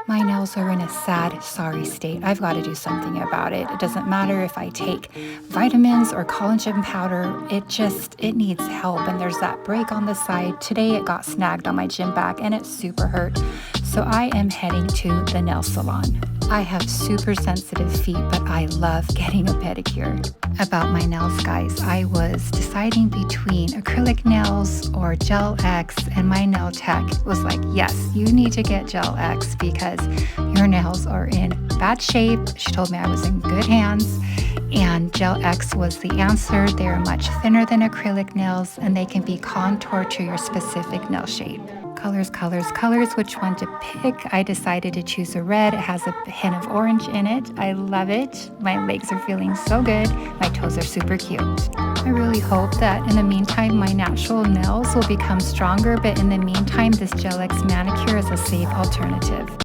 My nails are in a sad, sorry state. I've got to do something about it. It doesn't matter if I take vitamins or collagen powder. It needs help. And there's that break on the side. Today it got snagged on my gym bag and it super hurt. So I am heading to the nail salon. I have super sensitive feet, but I love getting a pedicure. About my nails, guys, I was deciding between acrylic nails or Gel-X, and my nail tech was like, yes, you need to get Gel-X because your nails are in bad shape. She told me I was in good hands, and Gel-X was the answer. They are much thinner than acrylic nails, and they can be contoured to your specific nail shape. Colors, colors, colors, which one to pick? I decided to choose a red. It has a hint of orange in it. I love it. My legs are feeling so good. My toes are super cute. I really hope that in the meantime, my natural nails will become stronger, but in the meantime, this Gel-X manicure is a safe alternative.